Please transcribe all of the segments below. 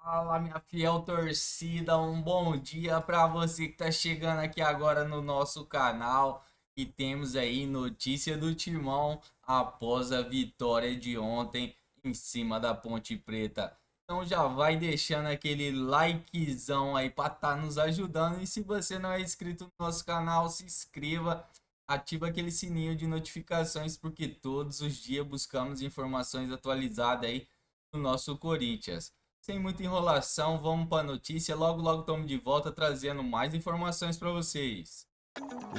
Fala, minha fiel torcida, um bom dia para você que tá chegando aqui agora no nosso canal e temos aí notícia do Timão após a vitória de ontem em cima da Ponte Preta. Então já vai deixando aquele likezão aí para estar nos ajudando e se você não é inscrito no nosso canal, se inscreva, ativa aquele sininho de notificações porque todos os dias buscamos informações atualizadas aí do nosso Corinthians. Sem muita enrolação, vamos para a notícia. Logo, logo estamos de volta trazendo mais informações para vocês.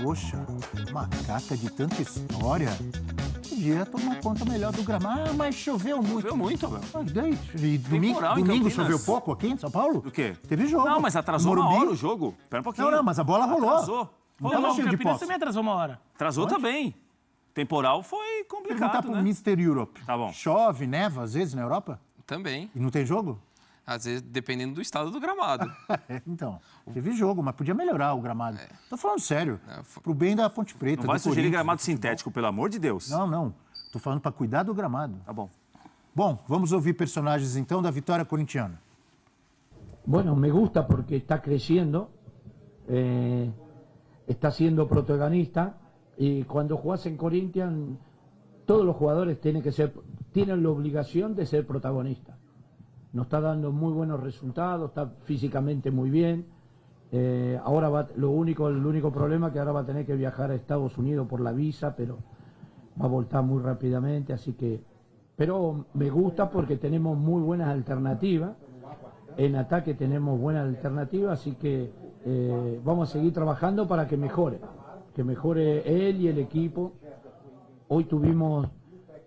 Poxa, macaca de tanta história. Podia tomar conta melhor do gramado. Ah, mas choveu muito. Choveu muito, velho. Mas daí, e domingo Campinas. choveu pouco aqui em São Paulo? O quê? Teve jogo. Não, mas atrasou Morumbi. uma hora o jogo. Espera um pouquinho. Não, mas a bola rolou. Atrasou. Não Rolou. tava O cheio de Campinas posse. também atrasou uma hora. Atrasou também. Temporal foi Perguntar complicado, pro né? Mr. Europe. Tá bom. Chove, neva às vezes na Europa? Também. E não tem jogo? Às vezes, dependendo do estado do gramado. Então, teve jogo, mas podia melhorar o gramado. Tô falando sério. Não, Pro bem da Ponte Preta. Não vai do sugerir Corinthians, gramado do futebol. sintético, pelo amor de Deus. Não. Tô falando para cuidar do gramado. Tá bom. Bom, vamos ouvir personagens então da vitória corintiana. Bueno, me gusta porque está creciendo, está siendo protagonista y cuando jugás en Corinthians todos los jugadores tienen la obligación de ser protagonistas. Nos está dando muy buenos resultados, está físicamente muy bien. Ahora el único problema es que ahora va a tener que viajar a Estados Unidos por la visa, pero va a voltar muy rápidamente, así que... Pero me gusta porque tenemos muy buenas alternativas. En ataque tenemos buenas alternativas, así que vamos a seguir trabajando para que mejore él y el equipo. Hoy tuvimos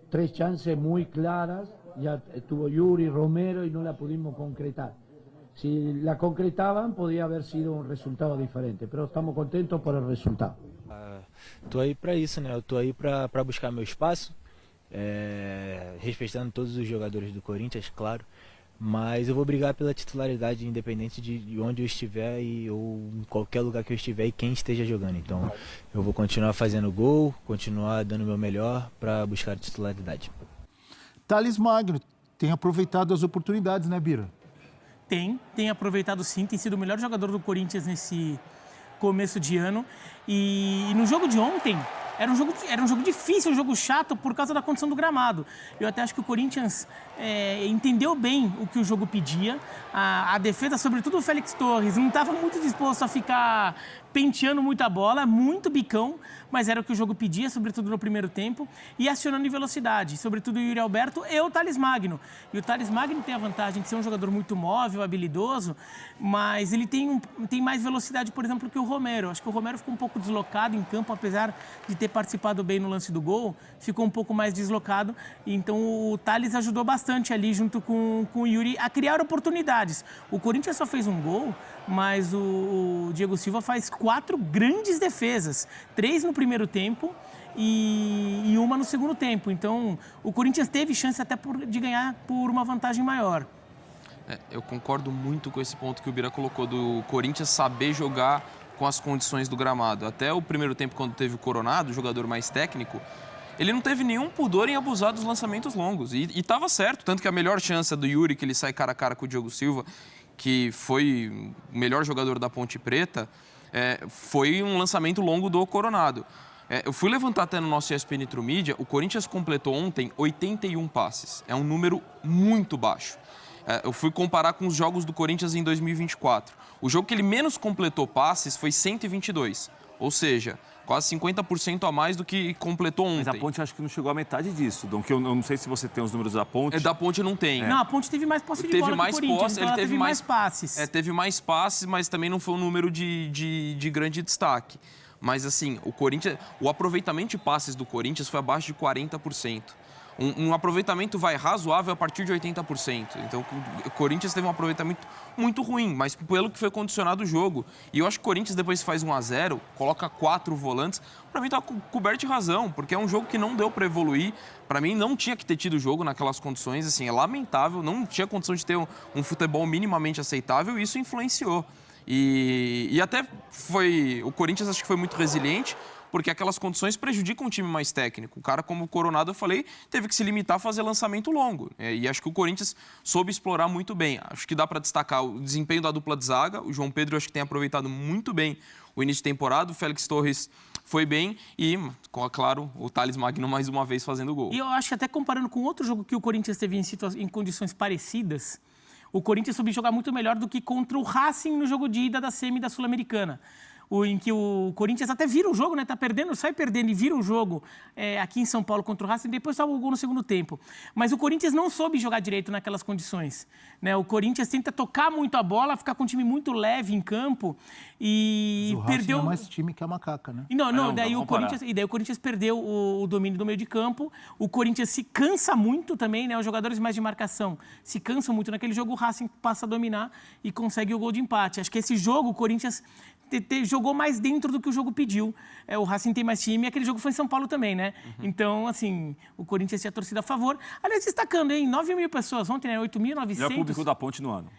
3 chances muy claras, ya estuvo Yuri, Romero y no la pudimos concretar. Si la concretaban podía haber sido un resultado diferente, pero estamos contentos por el resultado. Tô aí para isso, né? Eu tô aí para buscar meu espaço, respeitando todos os jogadores do Corinthians, claro. Mas eu vou brigar pela titularidade, independente de onde eu estiver ou em qualquer lugar que eu estiver e quem esteja jogando. Então eu vou continuar fazendo gol, continuar dando o meu melhor para buscar a titularidade. Thales Magno tem aproveitado as oportunidades, né, Bira? Tem aproveitado sim, tem sido o melhor jogador do Corinthians nesse começo de ano. E no jogo de ontem, era um jogo difícil, um jogo chato por causa da condição do gramado. Eu até acho que o Corinthians entendeu bem o que o jogo pedia. A defesa, sobretudo o Félix Torres, não estava muito disposto a ficar penteando muita bola, muito bicão, mas era o que o jogo pedia, sobretudo no primeiro tempo, e acionando em velocidade, sobretudo o Yuri Alberto e o Thales Magno. E o Thales Magno tem a vantagem de ser um jogador muito móvel, habilidoso, mas ele tem mais velocidade, por exemplo, que o Romero. Acho que o Romero ficou um pouco deslocado em campo, apesar de ter participado bem no lance do gol, ficou um pouco mais deslocado. Então o Thales ajudou bastante ali, junto com o Yuri, a criar oportunidades. O Corinthians só fez um gol, mas o Diego Silva faz 4 grandes defesas, 3 no primeiro tempo e uma no segundo tempo. Então, o Corinthians teve chance até de ganhar por uma vantagem maior. Eu concordo muito com esse ponto que o Bira colocou, do Corinthians saber jogar com as condições do gramado. Até o primeiro tempo, quando teve o Coronado, o jogador mais técnico, ele não teve nenhum pudor em abusar dos lançamentos longos. E estava certo, tanto que a melhor chance é do Yuri, que ele sai cara a cara com o Diego Silva, que foi o melhor jogador da Ponte Preta, foi um lançamento longo do Coronado. Eu fui levantar até no nosso ESPN Intromídia, o Corinthians completou ontem 81 passes. É um número muito baixo. Eu fui comparar com os jogos do Corinthians em 2024. O jogo que ele menos completou passes foi 122, ou seja, quase 50% a mais do que completou ontem. Mas a Ponte acho que não chegou à metade disso, Dom, que eu não sei se você tem os números da Ponte. Da Ponte não tem. Não, a Ponte teve mais posse de bola que o Corinthians, então ela teve mais passes. Teve mais passes, mas também não foi um número de grande destaque. Mas assim, o aproveitamento de passes do Corinthians foi abaixo de 40%. Um aproveitamento razoável a partir de 80%. Então, o Corinthians teve um aproveitamento muito ruim, mas pelo que foi condicionado o jogo. E eu acho que o Corinthians, depois que faz 1-0, coloca 4 volantes. Para mim, tá coberto de razão, porque é um jogo que não deu para evoluir. Para mim, não tinha que ter tido jogo naquelas condições. Assim, é lamentável, não tinha condição de ter um futebol minimamente aceitável, e isso influenciou. E até o Corinthians acho que foi muito resiliente. porque aquelas condições prejudicam um time mais técnico. O cara, como o Coronado, eu falei, teve que se limitar a fazer lançamento longo. E acho que o Corinthians soube explorar muito bem. Acho que dá para destacar o desempenho da dupla de zaga. O João Pedro, acho que tem aproveitado muito bem o início de temporada. O Félix Torres foi bem e, claro, o Thales Magno mais uma vez fazendo gol. E eu acho que até comparando com outro jogo que o Corinthians teve em condições parecidas, o Corinthians soube jogar muito melhor do que contra o Racing no jogo de ida da semi da Sul-Americana. Em que o Corinthians até vira o jogo, né? Tá perdendo, sai perdendo e vira o jogo aqui em São Paulo contra o Racing, depois salva o gol no segundo tempo. Mas o Corinthians não soube jogar direito naquelas condições, né? O Corinthians tenta tocar muito a bola, ficar com um time muito leve em campo e o perdeu... Racing é mais time que a Macaca, né? Daí o Corinthians perdeu o domínio do meio de campo. O Corinthians se cansa muito também, né? Os jogadores mais de marcação se cansam muito naquele jogo. O Racing passa a dominar e consegue o gol de empate. Acho que esse jogo o Corinthians jogou mais dentro do que o jogo pediu. O Racing tem mais time e aquele jogo foi em São Paulo também, né? Então, assim, o Corinthians tinha torcida a favor. Aliás, destacando, 9 mil pessoas ontem, né? 8.900. Melhor público da Ponte no ano.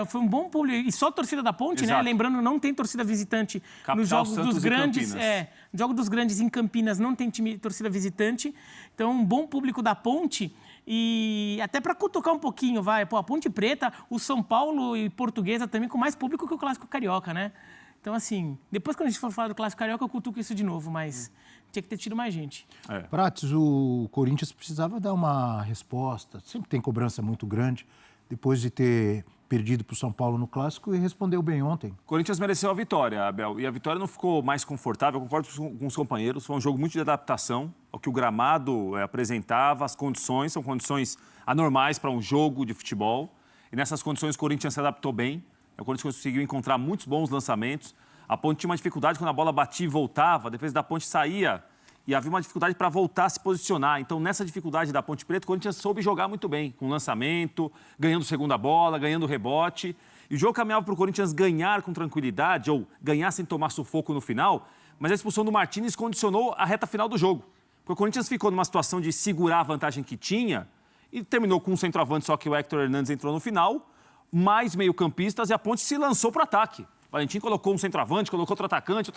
Foi um bom público. E só torcida da Ponte, Exato. né? Lembrando, não tem torcida visitante Capital, nos jogos Santos dos e grandes. Campinas. Jogo dos grandes em Campinas não tem torcida visitante. Então, um bom público da Ponte. E até para cutucar um pouquinho, a Ponte Preta, o São Paulo e Portuguesa também com mais público que o Clássico Carioca, né? Então, assim, depois quando a gente for falar do Clássico Carioca, eu cutuco isso de novo, mas tinha que ter tido mais gente. Prates, o Corinthians precisava dar uma resposta. Sempre tem cobrança muito grande, depois de ter perdido para o São Paulo no Clássico, e respondeu bem ontem. O Corinthians mereceu a vitória, Abel. E a vitória não ficou mais confortável, eu concordo com os companheiros. Foi um jogo muito de adaptação ao que o gramado apresentava, as condições, são condições anormais para um jogo de futebol. E nessas condições o Corinthians se adaptou bem. O Corinthians conseguiu encontrar muitos bons lançamentos. A Ponte tinha uma dificuldade quando a bola batia e voltava, a defesa da Ponte saía e havia uma dificuldade para voltar a se posicionar. Então, nessa dificuldade da Ponte Preta, o Corinthians soube jogar muito bem, com lançamento, ganhando segunda bola, ganhando rebote. E o jogo caminhava para o Corinthians ganhar com tranquilidade, ou ganhar sem tomar sufoco no final, mas a expulsão do Martínez condicionou a reta final do jogo. Porque o Corinthians ficou numa situação de segurar a vantagem que tinha e terminou com um centroavante, só que o Héctor Hernandes entrou no final, mais meio-campistas, e a Ponte se lançou para o ataque. O Valentim colocou um centroavante, colocou outro atacante.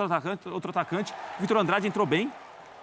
O Vitor Andrade entrou bem.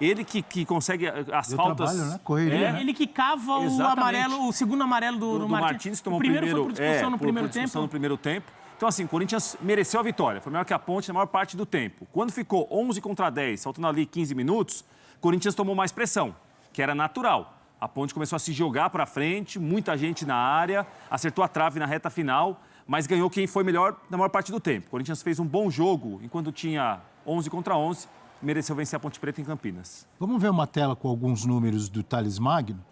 Ele que consegue as faltas. Trabalho, né? Correria, né? Ele que cava o segundo amarelo do Martins. Tomou o primeiro foi por expulsão no primeiro tempo. Então, assim, o Corinthians mereceu a vitória. Foi melhor que a Ponte na maior parte do tempo. Quando ficou 11 contra 10, faltando ali 15 minutos, o Corinthians tomou mais pressão, que era natural. A Ponte começou a se jogar para frente, muita gente na área, acertou a trave na reta final, mas ganhou quem foi melhor na maior parte do tempo. O Corinthians fez um bom jogo enquanto tinha 11 contra 11, mereceu vencer a Ponte Preta em Campinas. Vamos ver uma tela com alguns números do Thales Magno,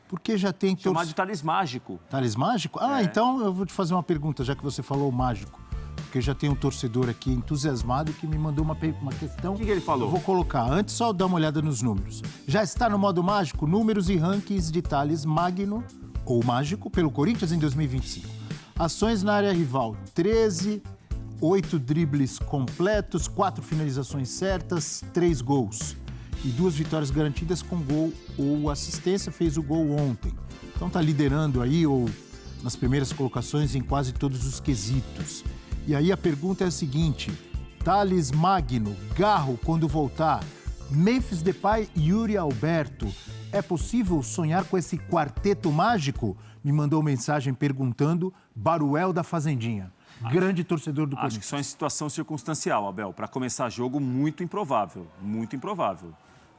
porque já tem... Chamado de Thales Mágico. Thales Mágico? Então eu vou te fazer uma pergunta, já que você falou mágico. Porque já tem um torcedor aqui entusiasmado que me mandou uma questão. O que ele falou? Eu vou colocar. Antes, só dar uma olhada nos números. Já está no modo mágico, números e rankings de Thales Magno, ou mágico, pelo Corinthians em 2025. Ações na área rival, 13, 8 dribles completos, 4 finalizações certas, 3 gols. E 2 vitórias garantidas com gol ou assistência, fez o gol ontem. Então está liderando aí, ou nas primeiras colocações em quase todos os quesitos. E aí a pergunta é a seguinte: Thales Magno, Garro quando voltar, Memphis Depay e Yuri Alberto, é possível sonhar com esse quarteto mágico? Me mandou mensagem perguntando Baruel da Fazendinha, grande torcedor do Corinthians. Acho que só em situação circunstancial, Abel. Para começar jogo, muito improvável, muito improvável.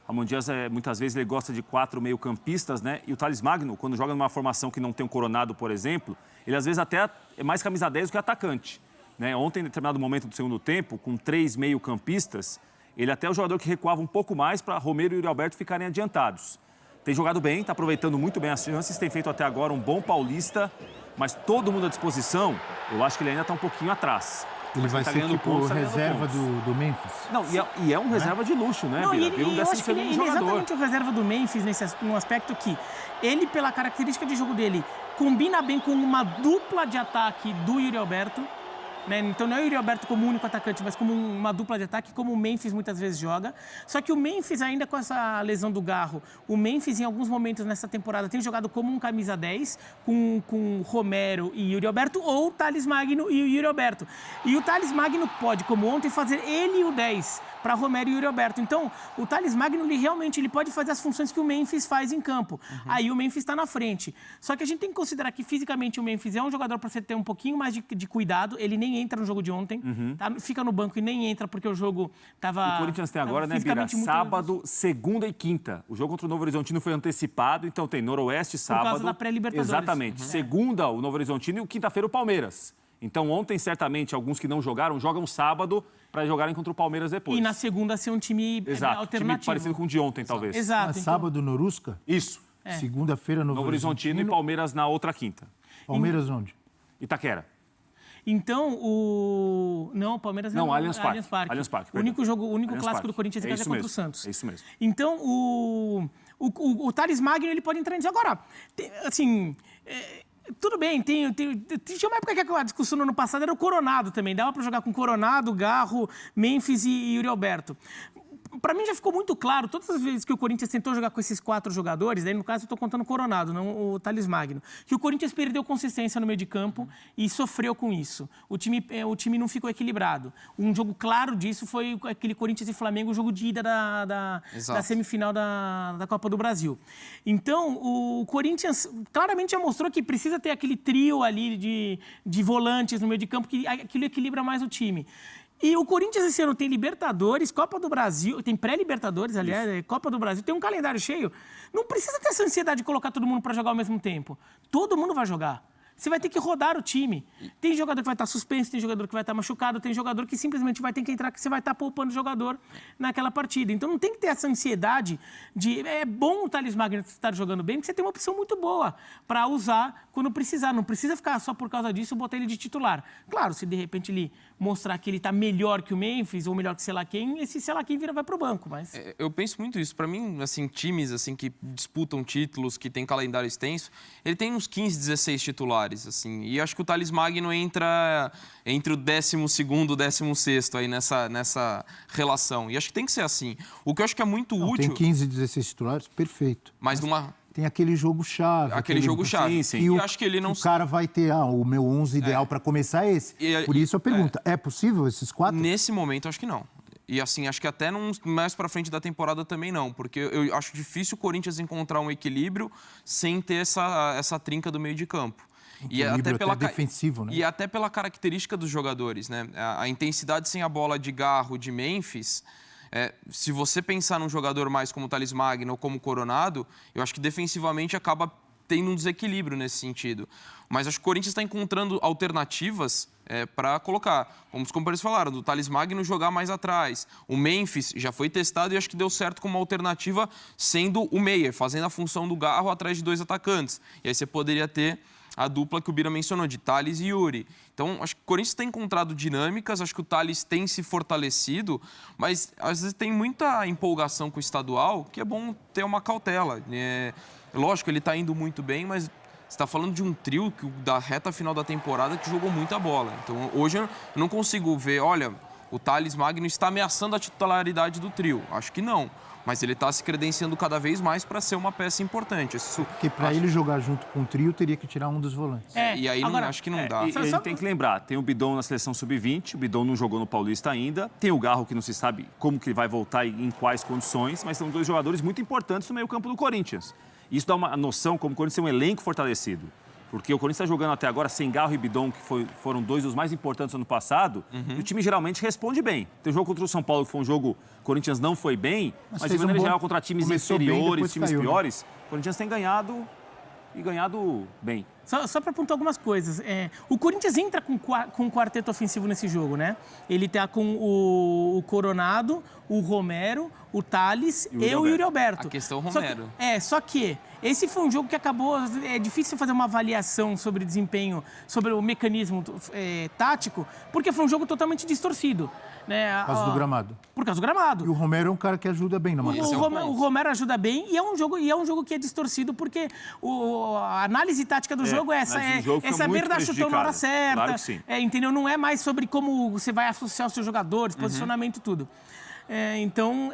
Ramon Dias, muitas vezes, ele gosta de 4 meio-campistas, né? E o Thales Magno, quando joga numa formação que não tem um Coronado, por exemplo, ele às vezes até é mais camisa 10 do que atacante. Né? Ontem, em determinado momento do segundo tempo, com 3 meio-campistas, ele até é o jogador que recuava um pouco mais para Romero e Yuri Alberto ficarem adiantados. Tem jogado bem, está aproveitando muito bem as chances, tem feito até agora um bom paulista, mas todo mundo à disposição, eu acho que ele ainda está um pouquinho atrás. Ele vai ser tipo reserva do Memphis? Não, e é um reserva de luxo, né, Bira? Vira um 12º jogador. Ele é exatamente o reserva do Memphis num aspecto que ele, pela característica de jogo dele, combina bem com uma dupla de ataque do Yuri Alberto. Né? Então não é o Yuri Alberto como único atacante, mas como uma dupla de ataque, como o Memphis muitas vezes joga. Só que o Memphis, ainda com essa lesão do Garro, o Memphis em alguns momentos nessa temporada tem jogado como um camisa 10, com Romero e Yuri Alberto, ou Thales Magno e o Yuri Alberto. E o Thales Magno pode, como ontem, fazer ele e o 10, para Romero e Yuri Alberto. Então, o Thales Magno, ele pode fazer as funções que o Memphis faz em campo. Aí o Memphis está na frente. Só que a gente tem que considerar que fisicamente o Memphis é um jogador para você ter um pouquinho mais de cuidado. Ele nem entra no jogo de ontem, tá? Fica no banco e nem entra porque o jogo estava... O Corinthians tem agora, né, Bira? Sábado, segunda e quinta. O jogo contra o Novo Horizontino foi antecipado, então tem Noroeste sábado. Por causa da pré-Libertadores. Exatamente. Segunda, o Novo Horizontino e quinta-feira o Palmeiras. Então, ontem, certamente, alguns que não jogaram, jogam sábado para jogarem contra o Palmeiras depois. E na segunda ser um time alternativo. Time parecido com o de ontem, talvez. Exato. Então... Sábado, Norusca? Isso. Segunda-feira, Novo Horizontino e Palmeiras na outra quinta. Palmeiras onde? Itaquera. Então, Não, o Palmeiras não. Allianz Parque. Allianz Parque. O único clássico Parque. do Corinthians é contra o Santos. É isso mesmo. Então, o Thales Magno, ele pode entrar nisso. Agora, assim... Tudo bem, tinha uma época que a discussão no ano passado era o Coronado também. Dava para jogar com Coronado, Garro, Memphis e Yuri Alberto. Para mim já ficou muito claro, todas as vezes que o Corinthians tentou jogar com esses 4 jogadores, daí no caso eu estou contando o Coronado, não o Thales Magno, que o Corinthians perdeu consistência no meio de campo e sofreu com isso. O time não ficou equilibrado. Um jogo claro disso foi aquele Corinthians e Flamengo, o jogo de ida da semifinal da Copa do Brasil. Então, o Corinthians claramente já mostrou que precisa ter aquele trio ali de volantes no meio de campo, que aquilo equilibra mais o time. E o Corinthians esse ano tem Libertadores, Copa do Brasil, tem pré-Libertadores, aliás, Copa do Brasil, tem um calendário cheio. Não precisa ter essa ansiedade de colocar todo mundo para jogar ao mesmo tempo. Todo mundo vai jogar. Você vai ter que rodar o time. Tem jogador que vai estar suspenso, tem jogador que vai estar machucado, tem jogador que simplesmente vai ter que entrar, que você vai estar poupando o jogador naquela partida. Então não tem que ter essa ansiedade de... É bom o Thales Magno estar jogando bem, porque você tem uma opção muito boa para usar quando precisar. Não precisa ficar só por causa disso e botar ele de titular. Claro, se de repente ele mostrar que ele está melhor que o Memphis ou melhor que sei lá quem, esse sei lá quem vai para o banco. Mas... Eu penso muito isso. Para mim, assim, times assim, que disputam títulos, que tem calendário extenso, ele tem uns 15, 16 titulares. Assim, e acho que o Thales Magno entra entre o 12º e o 16º aí nessa relação. E acho que tem que ser assim. O que eu acho que é muito útil... Tem 15, 16 titulares, perfeito. Mas numa... Tem aquele jogo-chave. Aquele jogo-chave. Sim. E eu acho que ele não... O cara vai ter, o meu 11 ideal para começar é esse. Por isso a pergunta, é possível esses 4? Nesse momento, acho que não. E assim, acho que até mais para frente da temporada também não, porque eu acho difícil o Corinthians encontrar um equilíbrio sem ter essa trinca do meio de campo. E até pela defensivo, né? E até pela característica dos jogadores, né? A intensidade sem a bola de Garro, de Memphis, se você pensar num jogador mais como o Thales Magno ou como o Coronado, eu acho que defensivamente acaba tendo um desequilíbrio nesse sentido. Mas acho que o Corinthians está encontrando alternativas para colocar. Como os companheiros falaram, do Thales Magno jogar mais atrás. O Memphis já foi testado e acho que deu certo como alternativa sendo o meia, fazendo a função do Garro atrás de 2 atacantes. E aí você poderia ter a dupla que o Bira mencionou, de Thales e Yuri. Então, acho que o Corinthians tem encontrado dinâmicas, acho que o Thales tem se fortalecido, mas às vezes tem muita empolgação com o estadual, que é bom ter uma cautela. Lógico, ele está indo muito bem, mas você está falando de um trio da reta final da temporada que jogou muita bola. Então, hoje eu não consigo ver, olha, o Thales Magno está ameaçando a titularidade do trio. Acho que não. Mas ele está se credenciando cada vez mais para ser uma peça importante. Porque para ele jogar junto com o trio, teria que tirar um dos volantes. E aí agora, acho que não dá. E a gente tem que lembrar, tem o Bidon na seleção sub-20, o Bidon não jogou no Paulista ainda, tem o Garro que não se sabe como que vai voltar e em quais condições, mas são 2 jogadores muito importantes no meio-campo do Corinthians. Isso dá uma noção como o Corinthians tem um elenco fortalecido. Porque o Corinthians está jogando até agora sem Garro e Bidon, que foram 2 dos mais importantes no ano passado, e o time geralmente responde bem. Tem um jogo contra o São Paulo, que foi um jogo o Corinthians não foi bem, mas de maneira geral contra times inferiores, times piores, o Corinthians tem ganhado e ganhado bem. Só para apontar algumas coisas. O Corinthians entra com um quarteto ofensivo nesse jogo, né? Ele tá com o Coronado, o Romero, o Thales e o Yuri Alberto. A questão Romero. Só que esse foi um jogo que acabou... É difícil fazer uma avaliação sobre desempenho, sobre o mecanismo tático, porque foi um jogo totalmente distorcido. Né? Por causa do gramado. Por causa do gramado. E o Romero é um cara que ajuda bem na marcação. O Romero ajuda bem e é um jogo que é distorcido porque a análise tática do jogo é saber dar chutão na hora certa. Claro que sim. Entendeu? Não é mais sobre como você vai associar os seus jogadores, posicionamento e tudo. Então,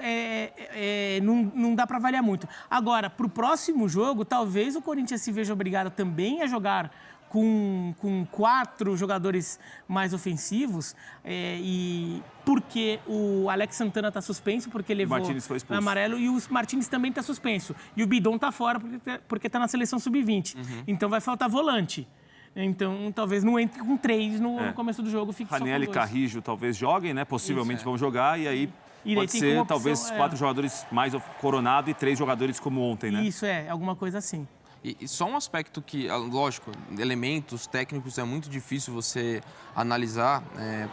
não dá para avaliar muito. Agora, para o próximo jogo, talvez o Corinthians se veja obrigado também a jogar com 4 jogadores mais ofensivos, e porque o Alex Santana está suspenso, porque levou Martínez foi expulso. amarelo, e o Martínez também está suspenso. E o Bidon está fora porque está na seleção sub-20. Então vai faltar volante. Então talvez não entre com 3 no começo do jogo, fique Raniel e só com 2. Carrijo talvez joguem, né? Possivelmente Isso, vão jogar e aí E daí pode tem ser como opção, talvez 4 jogadores mais coronados e 3 jogadores como ontem, né? Isso, alguma coisa assim. E só um aspecto que, lógico, elementos técnicos é muito difícil você analisar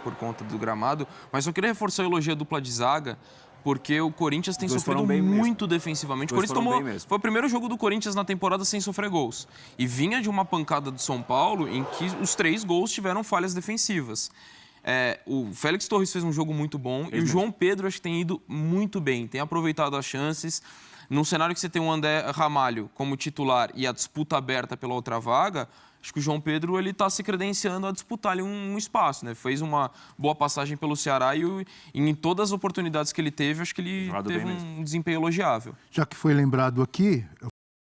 por conta do gramado, mas eu queria reforçar o elogio à dupla de zaga, porque o Corinthians tem sofrido muito defensivamente. O Corinthians foi o primeiro jogo do Corinthians na temporada sem sofrer gols. E vinha de uma pancada do São Paulo em que os 3 gols tiveram falhas defensivas. O Félix Torres fez um jogo muito bom e o João Pedro acho que tem ido muito bem, tem aproveitado as chances. Num cenário que você tem o André Ramalho como titular e a disputa aberta pela outra vaga, acho que o João Pedro ele está se credenciando a disputar ali um espaço, né? Fez uma boa passagem pelo Ceará e em todas as oportunidades que ele teve, acho que ele teve um desempenho elogiável. Já que foi lembrado aqui...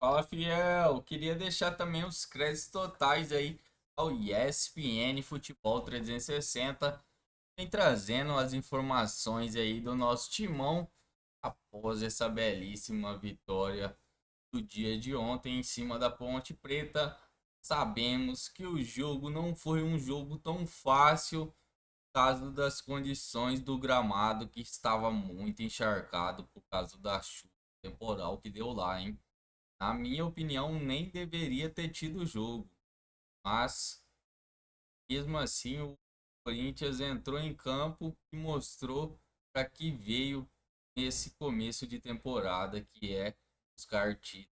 Fala, fiel. Queria deixar também os créditos totais aí ao ESPN Futebol 360, vem trazendo as informações aí do nosso timão após essa belíssima vitória do dia de ontem em cima da Ponte Preta. Sabemos que o jogo não foi um jogo tão fácil por causa das condições do gramado, que estava muito encharcado por causa da chuva temporal que deu lá, hein? Na minha opinião, nem deveria ter tido jogo, mas mesmo assim o Corinthians entrou em campo e mostrou para que veio nesse começo de temporada, que é buscar título